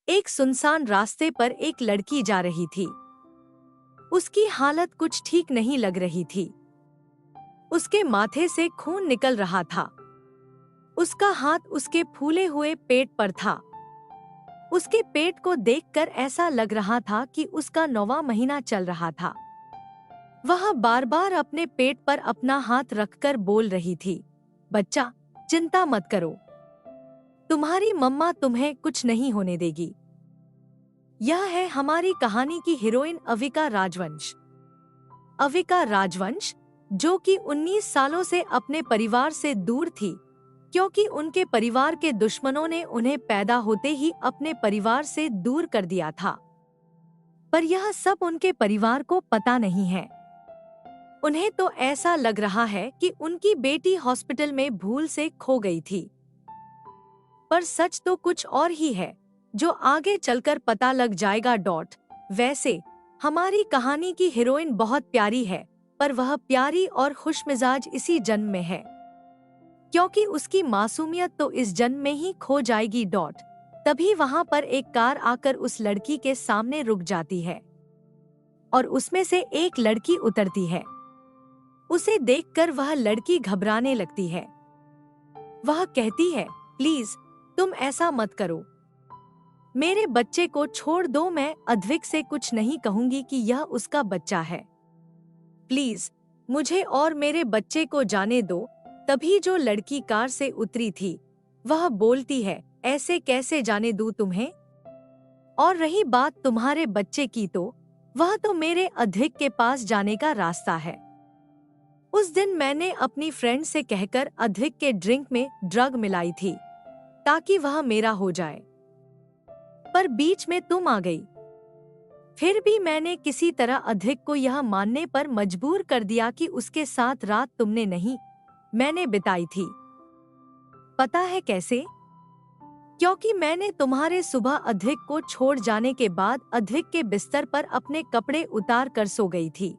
एक सुनसान रास्ते पर एक लड़की जा रही थी। उसकी हालत कुछ ठीक नहीं लग रही थी। उसके माथे से खून निकल रहा था। उसका हाथ उसके फूले हुए पेट पर था। उसके पेट को देखकर ऐसा लग रहा था कि उसका 9वां महीना चल रहा था। वह बार बार अपने पेट पर अपना हाथ रखकर बोल रही थी, बच्चा, चिंता मत करो, तुम्हारी मम्मा तुम्हें कुछ नहीं होने देगी। यह है हमारी कहानी की हीरोइन अविका राजवंश। अविका राजवंश, जो कि 19 सालों से अपने परिवार से दूर थी, क्योंकि उनके परिवार के दुश्मनों ने उन्हें पैदा होते ही अपने परिवार से दूर कर दिया था। पर यह सब उनके परिवार को पता नहीं है। उन्हें तो ऐसा लग रहा है कि उनकी बेटी हॉस्पिटल में भूल से खो गई थी। पर सच तो कुछ और ही है, जो आगे चलकर पता लग जाएगा। वैसे हमारी कहानी की हीरोइन बहुत प्यारी है, पर वह प्यारी और खुशमिजाज इसी जन्म में है, क्योंकि उसकी मासूमियत तो इस जन्म में ही खो जाएगी। तभी वहां पर एक कार आकर उस लड़की के सामने रुक जाती है और उसमें से एक लड़की उतरती है। उसे देखकर वह लड़की घबराने लगती है। वह कहती है, प्लीज तुम ऐसा मत करो, मेरे बच्चे को छोड़ दो। मैं अद्विक से कुछ नहीं कहूंगी कि यह उसका बच्चा है। प्लीज मुझे और मेरे बच्चे को जाने दो। तभी जो लड़की कार से उतरी थी, वह बोलती है, ऐसे कैसे जाने दूं तुम्हें? और रही बात तुम्हारे बच्चे की, तो वह तो मेरे अद्विक के पास जाने का रास्ता है। उस दिन मैंने अपनी फ्रेंड से कहकर अद्विक के ड्रिंक में ड्रग मिलाई थी, ताकि वह मेरा हो जाए। पर बीच में तुम आ गई। फिर भी मैंने किसी तरह अद्विक को यह मानने पर मजबूर कर दिया कि उसके साथ रात तुमने नहीं, मैंने बिताई थी। पता है कैसे? क्योंकि मैंने तुम्हारे सुबह अद्विक को छोड़ जाने के बाद अद्विक के बिस्तर पर अपने कपड़े उतार कर सो गई थी।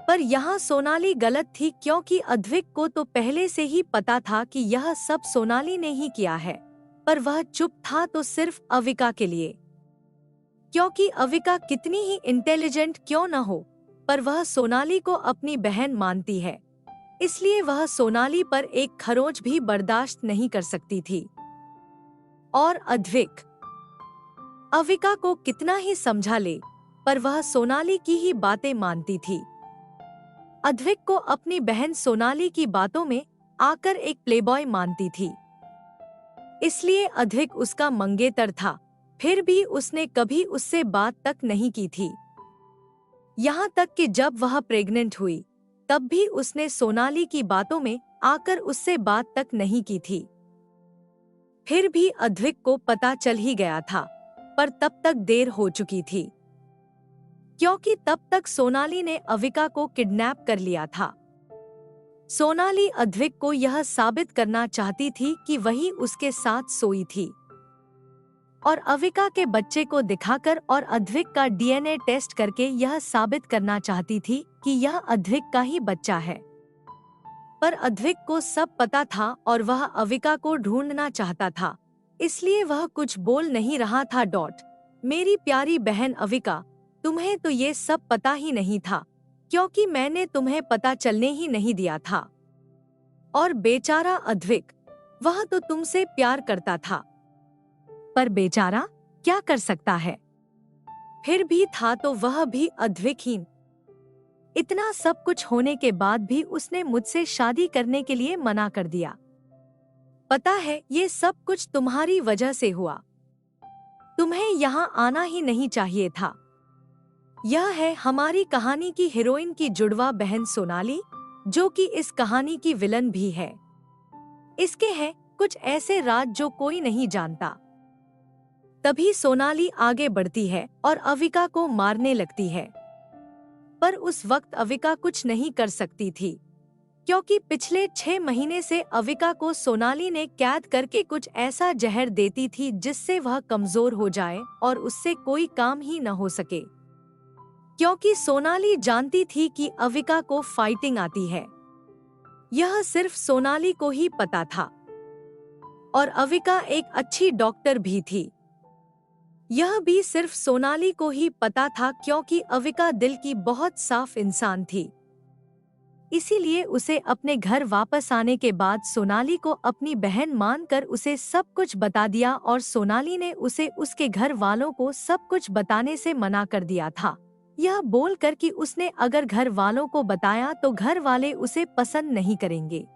पर यहाँ सोनाली गलत थी, क्योंकि अद्विक को तो पहले से ही पता था कि यह सब सोनाली ने ही किया है। पर वह चुप था तो सिर्फ अविका के लिए, क्योंकि अविका कितनी ही इंटेलिजेंट क्यों न हो, पर वह सोनाली को अपनी बहन मानती है। इसलिए वह सोनाली पर एक खरोंच भी बर्दाश्त नहीं कर सकती थी। और अद्विक अविका को कितना ही समझा ले, पर वह सोनाली की ही बातें मानती थी। अद्विक को अपनी बहन सोनाली की बातों में आकर एक प्लेबॉय मानती थी, इसलिए अद्विक उसका मंगेतर था। फिर भी उसने कभी उससे बात तक नहीं की थी। यहाँ तक कि जब वह प्रेग्नेंट हुई, तब भी उसने सोनाली की बातों में आकर उससे बात तक नहीं की थी। फिर भी अद्विक को पता चल ही गया था, पर तब तक देर हो चुकी थी, क्योंकि तब तक सोनाली ने अविका को किडनैप कर लिया था। सोनाली अद्विक को यह साबित करना चाहती थी कि वही उसके साथ सोई थी, और अविका के बच्चे को दिखाकर और अद्विक का डीएनए टेस्ट करके यह साबित करना चाहती थी कि यह अद्विक का ही बच्चा है। पर अद्विक को सब पता था और वह अविका को ढूंढना चाहता था, इसलिए वह कुछ बोल नहीं रहा था। मेरी प्यारी बहन अविका, तुम्हें तो ये सब पता ही नहीं था, क्योंकि मैंने तुम्हें पता चलने ही नहीं दिया था। और बेचारा अद्विक, वह तो तुमसे प्यार करता था, पर बेचारा क्या कर सकता है? फिर भी था तो वह भी अद्विकहीन। इतना सब कुछ होने के बाद भी उसने मुझसे शादी करने के लिए मना कर दिया। पता है, ये सब कुछ तुम्हारी वजह से हुआ। तुम्हें यहाँ आना ही नहीं चाहिए था। यह है हमारी कहानी की हीरोइन की जुड़वा बहन सोनाली, जो कि इस कहानी की विलन भी है। इसके हैं कुछ ऐसे राज जो कोई नहीं जानता। तभी सोनाली आगे बढ़ती है और अविका को मारने लगती है। पर उस वक्त अविका कुछ नहीं कर सकती थी, क्योंकि पिछले 6 महीने से अविका को सोनाली ने कैद करके कुछ ऐसा जहर देती थी जिससे वह कमजोर हो जाए और उससे कोई काम ही न हो सके। क्योंकि सोनाली जानती थी कि अविका को फाइटिंग आती है, यह सिर्फ सोनाली को ही पता था। और अविका एक अच्छी डॉक्टर भी थी, यह भी सिर्फ सोनाली को ही पता था, क्योंकि अविका दिल की बहुत साफ इंसान थी। इसीलिए उसे अपने घर वापस आने के बाद सोनाली को अपनी बहन मानकर उसे सब कुछ बता दिया, और सोनाली ने उसे उसके घर वालों को सब कुछ बताने से मना कर दिया था, यह बोलकर कि उसने अगर घर वालों को बताया तो घर वाले उसे पसंद नहीं करेंगे।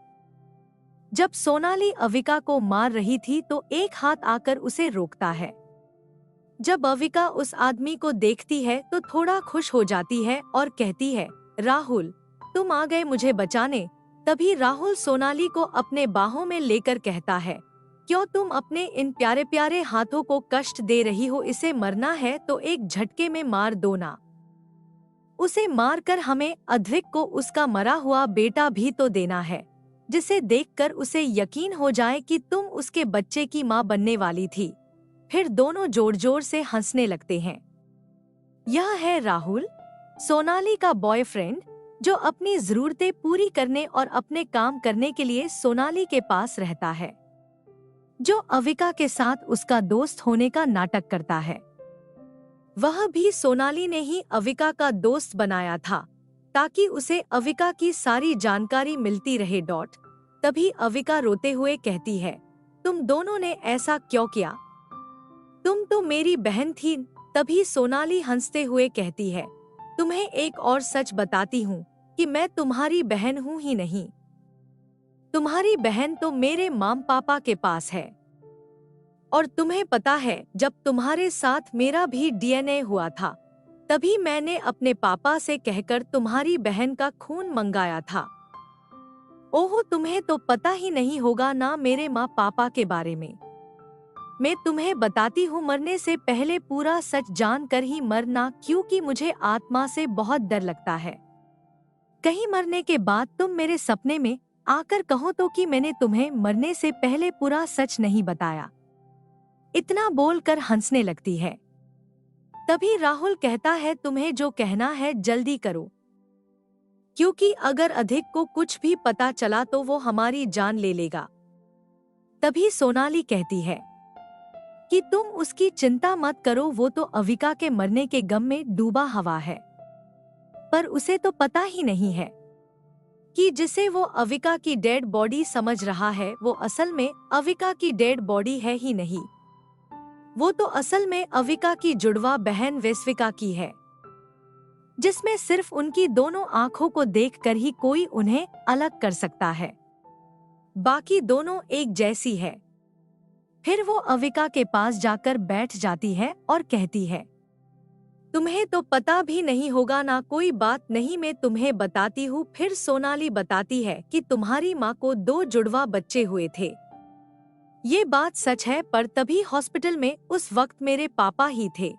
जब सोनाली अविका को मार रही थी तो एक हाथ आकर उसे रोकता है। जब अविका उस आदमी को देखती है तो थोड़ा खुश हो जाती है और कहती है, राहुल, तुम आ गए मुझे बचाने। तभी राहुल सोनाली को अपने बाहों में लेकर कहता है, क्यों तुम अपने इन प्यारे प्यारे हाथों को कष्ट दे रही हो? इसे मरना है तो एक झटके में मार दो ना। उसे मारकर हमें अद्रिक को उसका मरा हुआ बेटा भी तो देना है, जिसे देखकर उसे यकीन हो जाए कि तुम उसके बच्चे की माँ बनने वाली थी। फिर दोनों जोर जोर से हंसने लगते हैं। यह है राहुल, सोनाली का बॉयफ्रेंड, जो अपनी जरूरतें पूरी करने और अपने काम करने के लिए सोनाली के पास रहता है, जो अविका के साथ उसका दोस्त होने का नाटक करता है। वह भी सोनाली ने ही अविका का दोस्त बनाया था, ताकि उसे अविका की सारी जानकारी मिलती रहे। तभी अविका रोते हुए कहती है, तुम दोनों ने ऐसा क्यों किया? तुम तो मेरी बहन थी। तभी सोनाली हंसते हुए कहती है, तुम्हें एक और सच बताती हूँ कि मैं तुम्हारी बहन हूँ ही नहीं। तुम्हारी बहन तो मेरे माम पापा के पास है। और तुम्हें पता है, जब तुम्हारे साथ मेरा भी डीएनए हुआ था, तभी मैंने अपने पापा से कहकर तुम्हारी बहन का खून मंगाया था। ओह, तुम्हें तो पता ही नहीं होगा ना मेरे माँ पापा के बारे में। मैं तुम्हें बताती हूँ, मरने से पहले पूरा सच जानकर ही मरना, क्योंकि मुझे आत्मा से बहुत डर लगता है। कहीं मरने के बाद तुम मेरे सपने में आकर कहो तो कि मैंने तुम्हें मरने से पहले पूरा सच नहीं बताया। इतना बोलकर हंसने लगती है। तभी राहुल कहता है, तुम्हें जो कहना है जल्दी करो, क्योंकि अगर अधिक को कुछ भी पता चला तो वो हमारी जान ले लेगा। तभी सोनाली कहती है कि तुम उसकी चिंता मत करो, वो तो अविका के मरने के गम में डूबा हुआ है। पर उसे तो पता ही नहीं है कि जिसे वो अविका की डेड बॉडी समझ रहा है, वो असल में अविका की डेड बॉडी है ही नहीं। वो तो असल में अविका की जुड़वा बहन वेस्विका की है, जिसमें सिर्फ उनकी दोनों आंखों को देखकर ही कोई उन्हें अलग कर सकता है। बाकी दोनों एक जैसी है। फिर वो अविका के पास जाकर बैठ जाती है और कहती है, तुम्हें तो पता भी नहीं होगा ना। कोई बात नहीं, मैं तुम्हें बताती हूँ। फिर सोनाली बताती है कि तुम्हारी माँ को 2 जुड़वा बच्चे हुए थे। ये बात सच है, पर तभी हॉस्पिटल में उस वक्त मेरे पापा ही थे,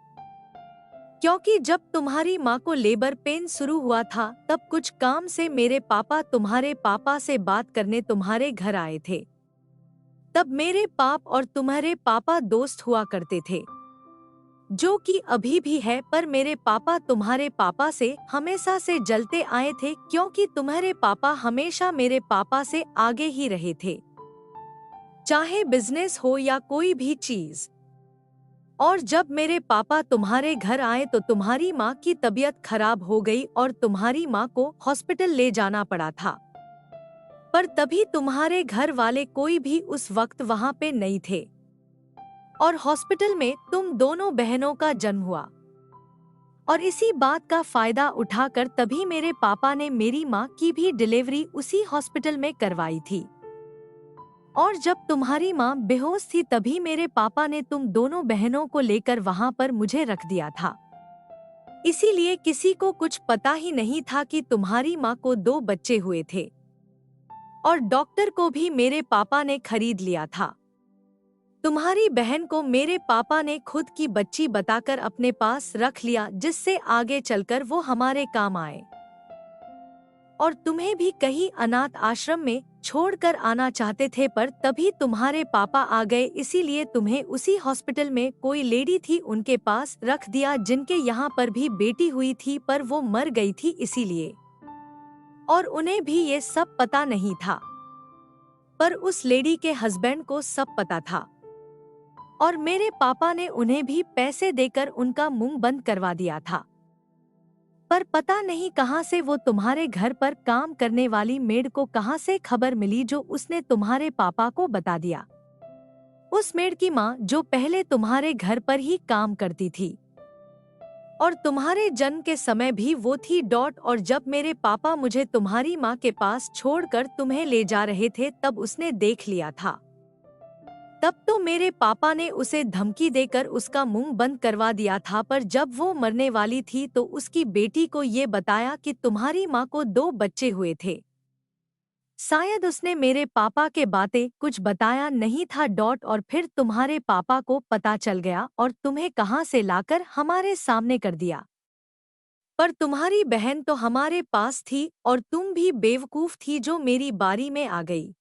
क्योंकि जब तुम्हारी माँ को लेबर पेन शुरू हुआ था, तब कुछ काम से मेरे पापा तुम्हारे पापा से बात करने तुम्हारे घर आए थे। तब मेरे पाप और तुम्हारे पापा दोस्त हुआ करते थे, जो कि अभी भी है। पर मेरे पापा तुम्हारे पापा से हमेशा से जलते आए थे, क्योंकि तुम्हारे पापा हमेशा मेरे पापा से आगे ही रहे थे, चाहे बिजनेस हो या कोई भी चीज। और जब मेरे पापा तुम्हारे घर आए तो तुम्हारी माँ की तबीयत खराब हो गई और तुम्हारी माँ को हॉस्पिटल ले जाना पड़ा था। पर तभी तुम्हारे घर वाले कोई भी उस वक्त वहाँ पे नहीं थे, और हॉस्पिटल में तुम दोनों बहनों का जन्म हुआ। और इसी बात का फायदा उठाकर तभी मेरे पापा ने मेरी माँ की भी डिलीवरी उसी हॉस्पिटल में करवाई थी। और जब तुम्हारी माँ बेहोश थी, तभी मेरे पापा ने तुम दोनों बहनों को लेकर वहाँ पर मुझे रख दिया था। इसीलिए किसी को कुछ पता ही नहीं था कि तुम्हारी माँ को 2 बच्चे हुए थे। और डॉक्टर को भी मेरे पापा ने खरीद लिया था। तुम्हारी बहन को मेरे पापा ने खुद की बच्ची बताकर अपने पास रख लिया, जिससे आगे चलकर वो हमारे काम आए। और तुम्हें भी कहीं अनाथ आश्रम में छोड़कर आना चाहते थे, पर तभी तुम्हारे पापा आ गए। इसीलिए तुम्हें उसी हॉस्पिटल में कोई लेडी थी उनके पास रख दिया, जिनके यहाँ पर भी बेटी हुई थी, पर वो मर गई थी इसीलिए। और उन्हें भी ये सब पता नहीं था, पर उस लेडी के हस्बैंड को सब पता था। और मेरे पापा ने उन्हें भी पैसे देकर उनका मुंह बंद करवा दिया था। पर पता नहीं कहां से वो तुम्हारे घर पर काम करने वाली मेड को कहां से खबर मिली जो उसने तुम्हारे पापा को बता दिया। उस मेड की माँ जो पहले तुम्हारे घर पर ही काम करती थी और तुम्हारे जन्म के समय भी वो थी डॉट। और जब मेरे पापा मुझे तुम्हारी माँ के पास छोड़कर तुम्हें ले जा रहे थे तब उसने देख लिया था। तब तो मेरे पापा ने उसे धमकी देकर उसका मुंह बंद करवा दिया था। पर जब वो मरने वाली थी तो उसकी बेटी को ये बताया कि तुम्हारी माँ को 2 बच्चे हुए थे। शायद उसने मेरे पापा के बातें कुछ बताया नहीं था डॉट। और फिर तुम्हारे पापा को पता चल गया और तुम्हें कहां से लाकर हमारे सामने कर दिया। पर तुम्हारी बहन तो हमारे पास थी और तुम भी बेवकूफ थी जो मेरी बारी में आ गई।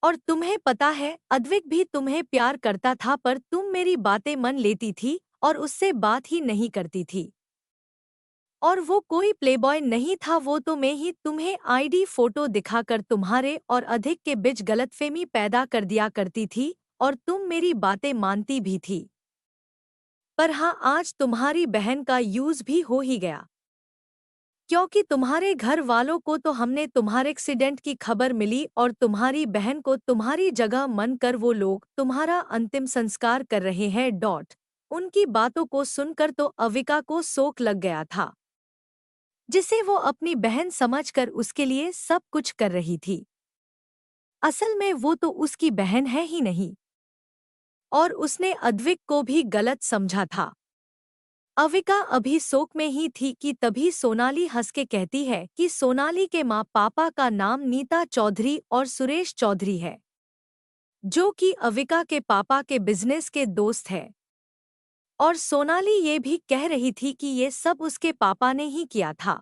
और तुम्हें पता है अद्विक भी तुम्हें प्यार करता था पर तुम मेरी बातें मन लेती थी और उससे बात ही नहीं करती थी। और वो कोई प्लेबॉय नहीं था, वो तो मैं ही तुम्हें आईडी फोटो दिखाकर तुम्हारे और अधिक के बीच गलतफहमी पैदा कर दिया करती थी और तुम मेरी बातें मानती भी थी। पर हाँ, आज तुम्हारी बहन का यूज भी हो ही गया, क्योंकि तुम्हारे घर वालों को तो हमने तुम्हारे एक्सीडेंट की खबर मिली और तुम्हारी बहन को तुम्हारी जगह मन कर वो लोग तुम्हारा अंतिम संस्कार कर रहे हैं डॉट। उनकी बातों को सुनकर तो अविका को शोक लग गया था, जिसे वो अपनी बहन समझकर उसके लिए सब कुछ कर रही थी। असल में वो तो उसकी बहन है ही नहीं और उसने अद्विक को भी गलत समझा था। अविका अभी शोक में ही थी कि तभी सोनाली हंस के कहती है कि सोनाली के माँ पापा का नाम नीता चौधरी और सुरेश चौधरी है, जो कि अविका के पापा के बिजनेस के दोस्त है। और सोनाली ये भी कह रही थी कि ये सब उसके पापा ने ही किया था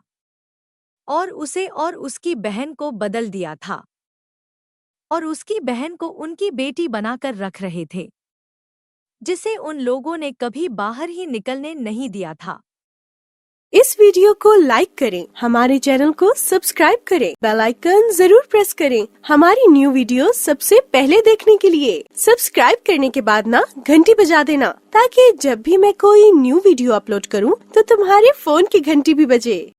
और उसे और उसकी बहन को बदल दिया था और उसकी बहन को उनकी बेटी बनाकर रख रहे थे, जिसे उन लोगों ने कभी बाहर ही निकलने नहीं दिया था। इस वीडियो को लाइक करें, हमारे चैनल को सब्सक्राइब करें, बेल आइकन जरूर प्रेस करें हमारी न्यू वीडियो सबसे पहले देखने के लिए। सब्सक्राइब करने के बाद ना घंटी बजा देना, ताकि जब भी मैं कोई न्यू वीडियो अपलोड करूं तो तुम्हारे फोन की घंटी भी बजे।